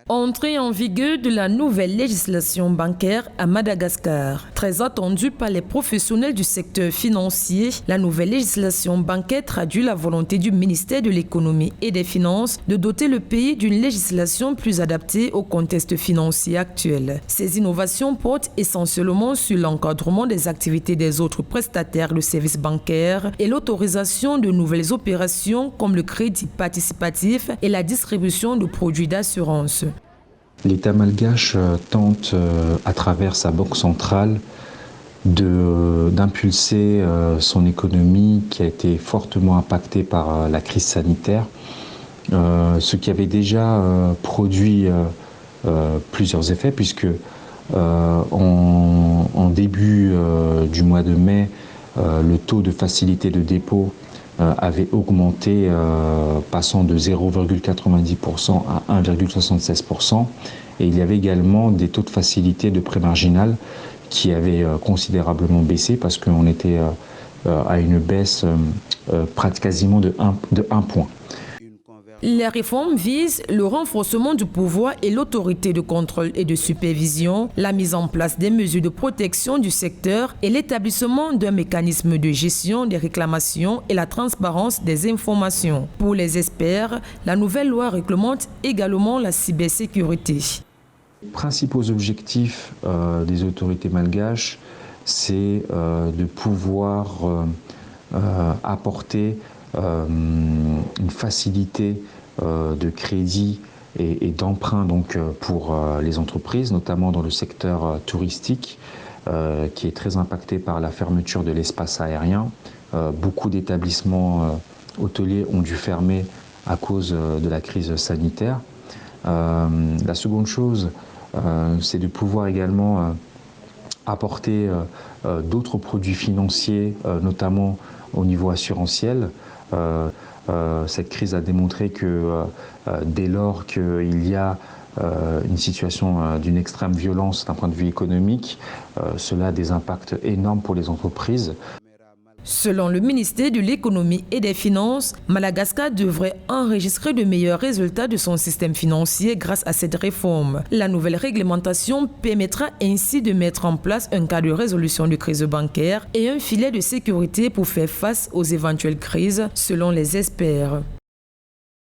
Entrée en vigueur de la nouvelle législation bancaire à Madagascar. Très attendue par les professionnels du secteur financier, la nouvelle législation bancaire traduit la volonté du ministère de l'économie et des finances de doter le pays d'une législation plus adaptée au contexte financier actuel. Ces innovations portent essentiellement sur l'encadrement des activités des autres prestataires de services bancaires et l'autorisation de nouvelles opérations comme le crédit participatif et la distribution de produits d'assurance. L'État malgache tente, à travers sa banque centrale, d'impulser son économie qui a été fortement impactée par la crise sanitaire, ce qui avait déjà produit plusieurs effets, puisque en début du mois de mai, le taux de facilité de dépôt avait augmenté, passant de 0,90% à 1,76%. Et il y avait également des taux de facilité de prêt marginal qui avaient considérablement baissé, parce qu'on était à une baisse quasiment de 1 point. Les réformes visent le renforcement du pouvoir et l'autorité de contrôle et de supervision, la mise en place des mesures de protection du secteur et l'établissement d'un mécanisme de gestion des réclamations et la transparence des informations. Pour les experts, la nouvelle loi réglemente également la cybersécurité. Les principaux objectifs des autorités malgaches, c'est de pouvoir apporter une facilité de crédit et d'emprunt donc pour les entreprises, notamment dans le secteur touristique, qui est très impacté par la fermeture de l'espace aérien. Beaucoup d'établissements hôteliers ont dû fermer à cause de la crise sanitaire. La seconde chose, c'est de pouvoir également apporter d'autres produits financiers, notamment au niveau assurantiel. Cette crise a démontré que dès lors qu'il y a une situation d'une extrême violence d'un point de vue économique, cela a des impacts énormes pour les entreprises. Selon le ministère de l'économie et des finances, Madagascar devrait enregistrer de meilleurs résultats de son système financier grâce à cette réforme. La nouvelle réglementation permettra ainsi de mettre en place un cadre de résolution de crise bancaire et un filet de sécurité pour faire face aux éventuelles crises, selon les experts.